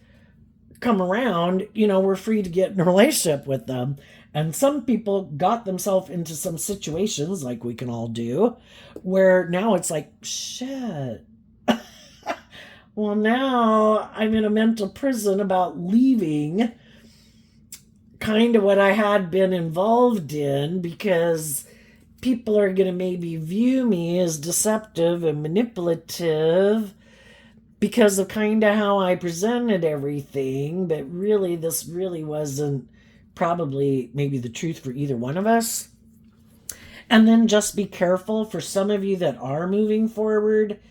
come around, we're free to get in a relationship with them. And some people got themselves into some situations, like we can all do, where now it's like, shit. Well, now I'm in a mental prison about leaving kind of what I had been involved in, because people are going to maybe view me as deceptive and manipulative because of kind of how I presented everything, but really this really wasn't probably maybe the truth for either one of us. And then just be careful for some of you that are moving forward,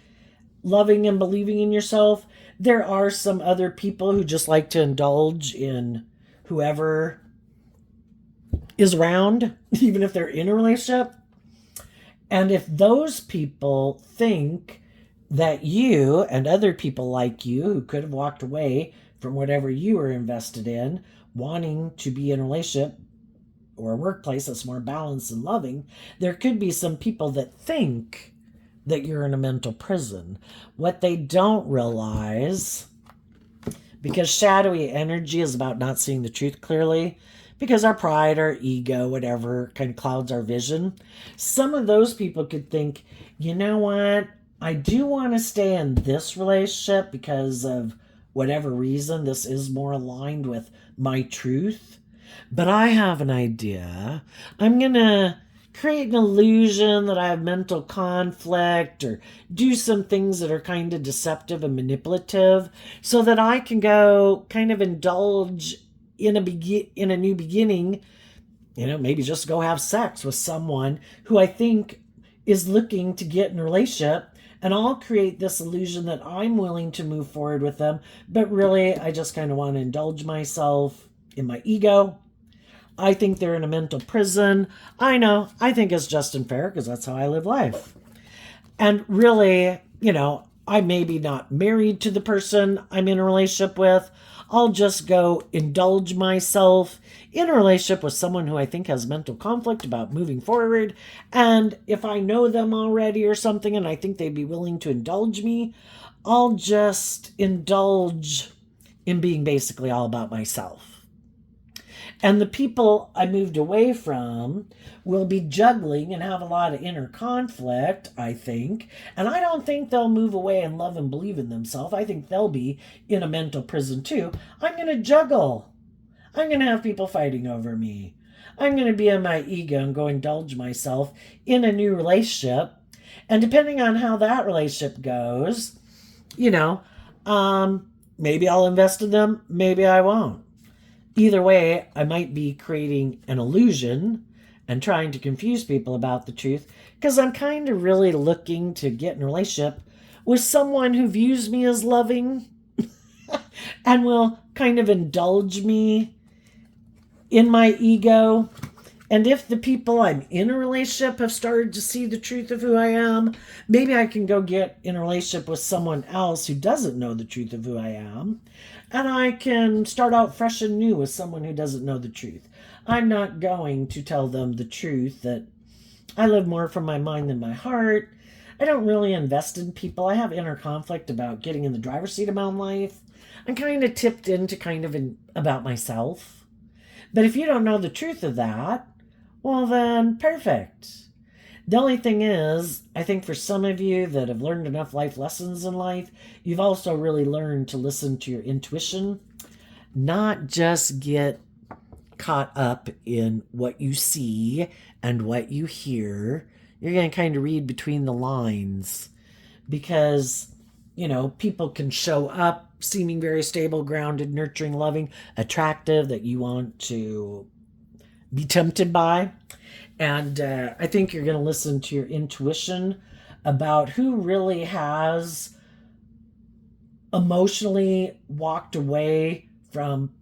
loving and believing in yourself. There are some other people who just like to indulge in whoever is around, even if they're in a relationship. And if those people think that you and other people like you who could have walked away from whatever you were invested in, wanting to be in a relationship or a workplace that's more balanced and loving, there could be some people that think that you're in a mental prison. What they don't realize, because shadowy energy is about not seeing the truth clearly, because our pride, our ego, whatever, kind of clouds our vision. Some of those people could think, you know what? I do want to stay in this relationship because of whatever reason. This is more aligned with my truth. But I have an idea. I'm going to create an illusion that I have mental conflict or do some things that are kind of deceptive and manipulative so that I can go kind of indulge in a new beginning, maybe just go have sex with someone who I think is looking to get in a relationship, and I'll create this illusion that I'm willing to move forward with them, but really I just kind of want to indulge myself in my ego. I think they're in a mental prison. I know, I think it's just unfair because that's how I live life. And really, I may be not married to the person I'm in a relationship with. I'll just go indulge myself in a relationship with someone who I think has mental conflict about moving forward. And if I know them already or something and I think they'd be willing to indulge me, I'll just indulge in being basically all about myself. And the people I moved away from will be juggling and have a lot of inner conflict, I think. And I don't think they'll move away and love and believe in themselves. I think they'll be in a mental prison too. I'm going to juggle. I'm going to have people fighting over me. I'm going to be in my ego and go indulge myself in a new relationship. And depending on how that relationship goes, maybe I'll invest in them, maybe I won't. Either way, I might be creating an illusion and trying to confuse people about the truth because I'm kind of really looking to get in a relationship with someone who views me as loving, and will kind of indulge me in my ego. And if the people I'm in a relationship have started to see the truth of who I am, maybe I can go get in a relationship with someone else who doesn't know the truth of who I am. And I can start out fresh and new with someone who doesn't know the truth. I'm not going to tell them the truth that I live more from my mind than my heart. I don't really invest in people. I have inner conflict about getting in the driver's seat of my own life. I'm kind of tipped into about myself. But if you don't know the truth of that, well, then perfect. The only thing is, I think for some of you that have learned enough life lessons in life, you've also really learned to listen to your intuition, not just get caught up in what you see and what you hear. You're going to kind of read between the lines because, people can show up seeming very stable, grounded, nurturing, loving, attractive, that you want to be tempted by. And I think you're going to listen to your intuition about who really has emotionally walked away from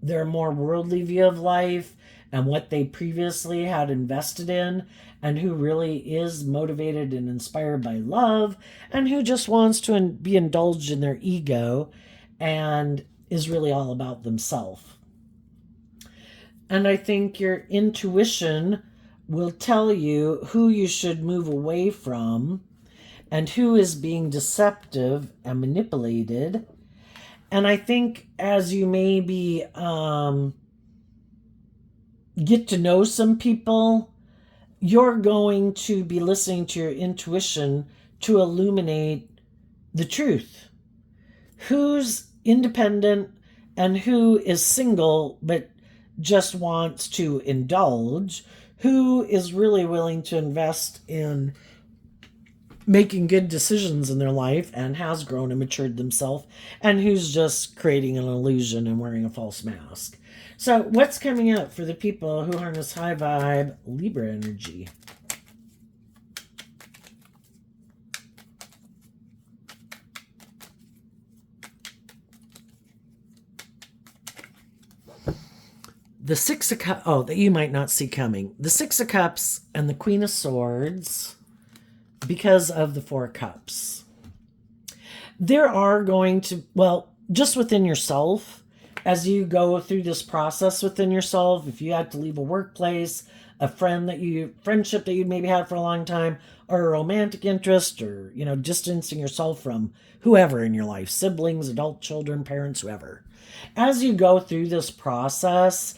their more worldly view of life and what they previously had invested in, and who really is motivated and inspired by love, and who just wants to be indulged in their ego and is really all about themselves. And I think your intuition will tell you who you should move away from and who is being deceptive and manipulated. And I think as you maybe get to know some people, you're going to be listening to your intuition to illuminate the truth. Who's independent and who is single but just wants to indulge, who is really willing to invest in making good decisions in their life and has grown and matured themselves, and who's just creating an illusion and wearing a false mask. So what's coming up for the people who harness high vibe Libra energy? The Six of Cups, that you might not see coming. The Six of Cups and the Queen of Swords, because of the Four of Cups. There are going to, just within yourself, as you go through this process within yourself, if you had to leave a workplace, a friendship that you'd maybe had for a long time, or a romantic interest, or, distancing yourself from whoever in your life, siblings, adult children, parents, whoever. As you go through this process,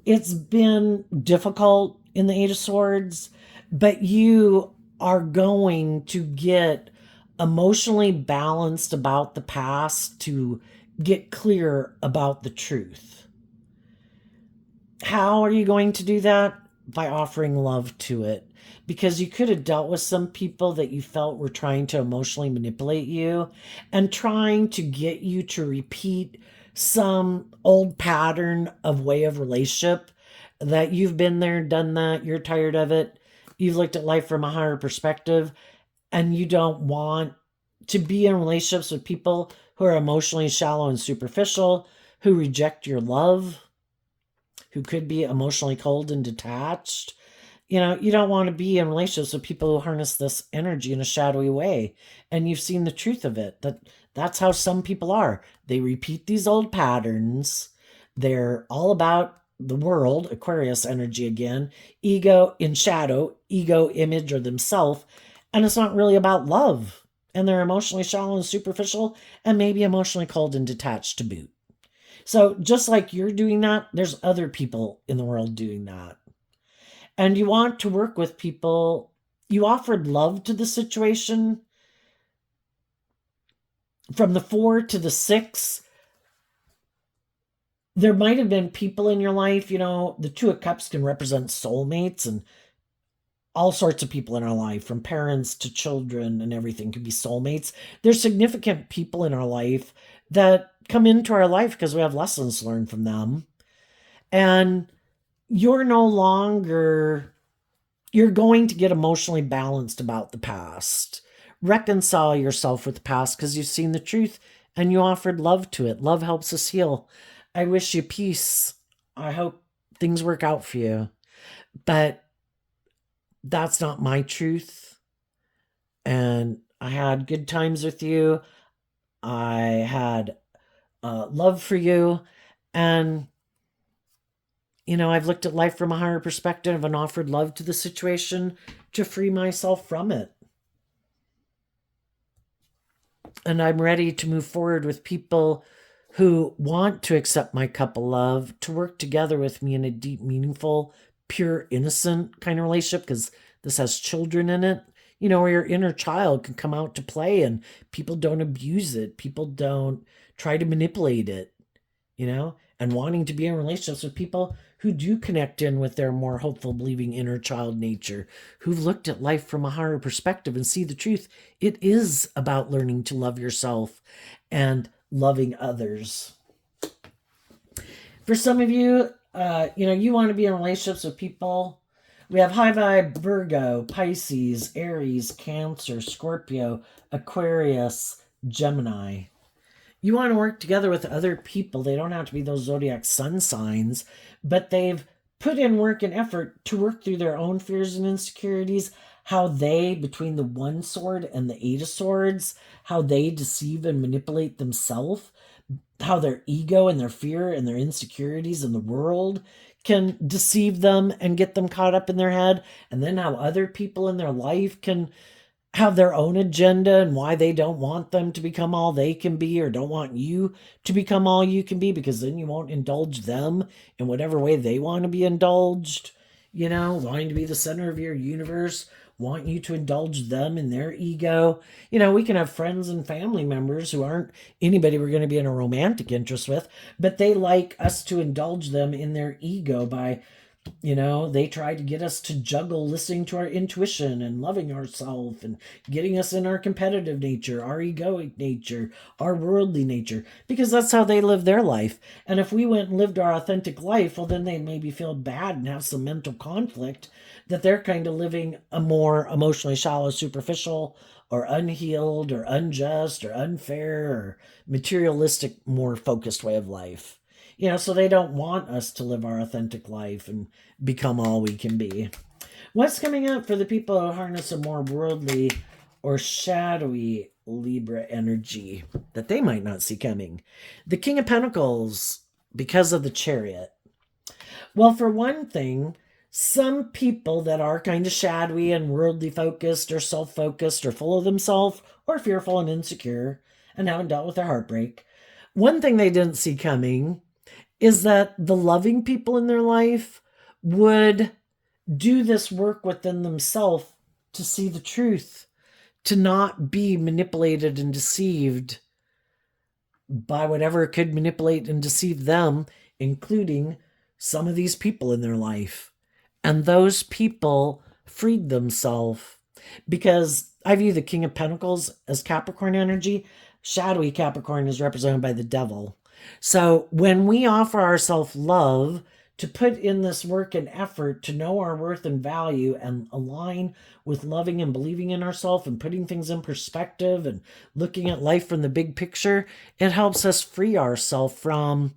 it's been difficult in the Eight of Swords, but you are going to get emotionally balanced about the past to get clear about the truth. How are you going to do that? By offering love to it. Because you could have dealt with some people that you felt were trying to emotionally manipulate you and trying to get you to repeat some old pattern of way of relationship that you've been there, done that, you're tired of it, you've looked at life from a higher perspective, and you don't want to be in relationships with people who are emotionally shallow and superficial, who reject your love, who could be emotionally cold and detached. You don't want to be in relationships with people who harness this energy in a shadowy way. And you've seen the truth of it, that's how some people are. They repeat these old patterns. They're all about the world, Aquarius energy again, ego in shadow, ego image or themselves. And it's not really about love. And they're emotionally shallow and superficial and maybe emotionally cold and detached to boot. So just like you're doing that, there's other people in the world doing that. And you want to work with people. You offered love to the situation. From the 4 to the 6, there might have been people in your life, the Two of Cups can represent soulmates, and all sorts of people in our life, from parents to children and everything, could be soulmates. There's significant people in our life that come into our life because we have lessons learned from them. And you're going to get emotionally balanced about the past. Reconcile yourself with the past because you've seen the truth and you offered love to it. Love helps us heal. I wish you peace. I hope things work out for you. But that's not my truth. And I had good times with you. I had love for you. And, I've looked at life from a higher perspective and offered love to the situation to free myself from it. And I'm ready to move forward with people who want to accept my cup of love, to work together with me in a deep, meaningful, pure, innocent kind of relationship, because this has children in it, where your inner child can come out to play and people don't abuse it. People don't try to manipulate it, and wanting to be in relationships with people who do connect in with their more hopeful, believing inner child nature, who've looked at life from a higher perspective and see the truth. It is about learning to love yourself and loving others. For some of you, you want to be in relationships with people. We have high vibe Virgo, Pisces, Aries, Cancer, Scorpio, Aquarius, Gemini. You want to work together with other people. They don't have to be those zodiac sun signs, but they've put in work and effort to work through their own fears and insecurities, how they, between the one sword and the 8 of swords, how they deceive and manipulate themselves, how their ego and their fear and their insecurities in the world can deceive them and get them caught up in their head, and then how other people in their life can have their own agenda and why they don't want them to become all they can be, or don't want you to become all you can be, because then you won't indulge them in whatever way they want to be indulged, wanting to be the center of your universe, want you to indulge them in their ego. We can have friends and family members who aren't anybody we're going to be in a romantic interest with, but they like us to indulge them in their ego by, they try to get us to juggle listening to our intuition and loving ourselves and getting us in our competitive nature, our egoic nature, our worldly nature, because that's how they live their life. And if we went and lived our authentic life, well, then they maybe feel bad and have some mental conflict that they're kind of living a more emotionally shallow, superficial, or unhealed, or unjust, or unfair, or materialistic, more focused way of life. So they don't want us to live our authentic life and become all we can be. What's coming up for the people who harness a more worldly or shadowy Libra energy that they might not see coming? The King of Pentacles, because of the Chariot. Well, for one thing, some people that are kind of shadowy and worldly focused or self-focused or full of themselves or fearful and insecure and haven't dealt with their heartbreak, one thing they didn't see coming is that the loving people in their life would do this work within themselves to see the truth, to not be manipulated and deceived by whatever could manipulate and deceive them, including some of these people in their life. And those people freed themselves, because I view the King of Pentacles as Capricorn energy. Shadowy Capricorn is represented by the devil. So when we offer ourselves love, to put in this work and effort to know our worth and value and align with loving and believing in ourselves and putting things in perspective and looking at life from the big picture, it helps us free ourselves from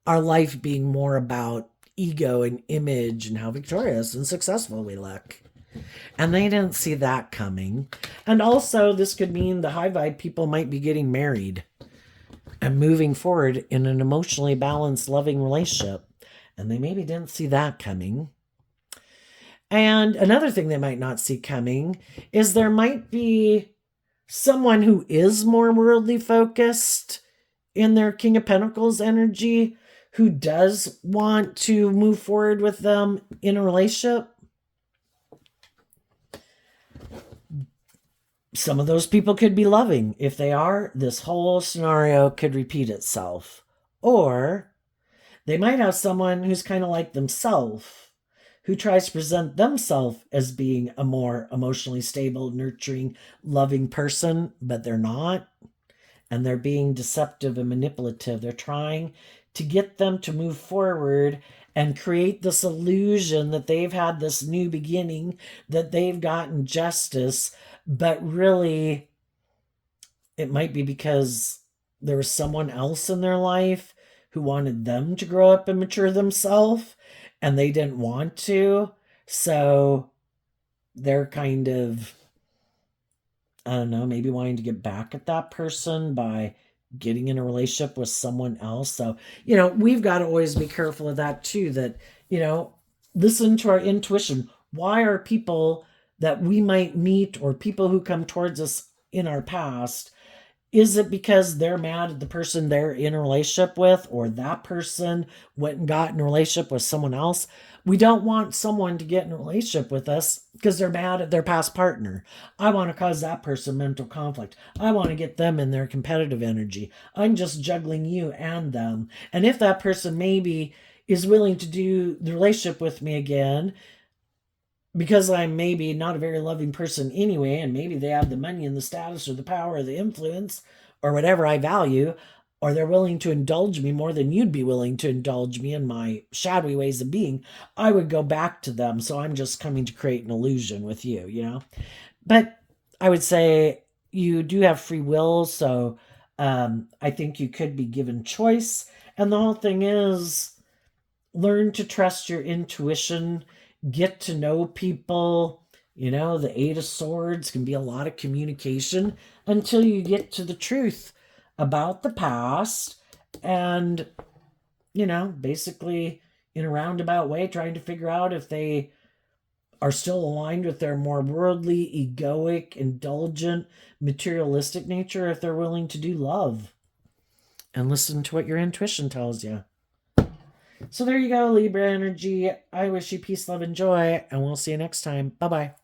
our life being more about ego and image and how victorious and successful we look. And they didn't see that coming. And also, this could mean the high vibe people might be getting married and moving forward in an emotionally balanced, loving relationship. And they maybe didn't see that coming. And another thing they might not see coming is there might be someone who is more worldly focused in their King of Pentacles energy who does want to move forward with them in a relationship. Some of those people could be loving. If they are, this whole scenario could repeat itself. Or they might have someone who's kind of like themselves, who tries to present themselves as being a more emotionally stable, nurturing, loving person, but they're not. And they're being deceptive and manipulative. They're trying to get them to move forward and create this illusion that they've had this new beginning, that they've gotten justice, but really it might be because there was someone else in their life who wanted them to grow up and mature themselves, and they didn't want to. So they're kind of, I don't know, maybe wanting to get back at that person by getting in a relationship with someone else. So, we've got to always be careful of that too, that, listen to our intuition. Why are people that we might meet or people who come towards us in our past, is it because they're mad at the person they're in a relationship with, or that person went and got in a relationship with someone else? We don't want someone to get in a relationship with us because they're mad at their past partner. I want to cause that person mental conflict. I want to get them in their competitive energy. I'm just juggling you and them. And if that person maybe is willing to do the relationship with me again, because I'm maybe not a very loving person anyway, and maybe they have the money and the status or the power or the influence or whatever I value, or they're willing to indulge me more than you'd be willing to indulge me in my shadowy ways of being, I would go back to them. So I'm just coming to create an illusion with you. But I would say you do have free will, so I think you could be given choice. And the whole thing is, learn to trust your intuition, get to know people. The Eight of Swords can be a lot of communication until you get to the truth about the past, and, basically in a roundabout way, trying to figure out if they are still aligned with their more worldly, egoic, indulgent, materialistic nature, if they're willing to do love and listen to what your intuition tells you. So there you go, Libra energy. I wish you peace, love, and joy, and we'll see you next time. Bye-bye.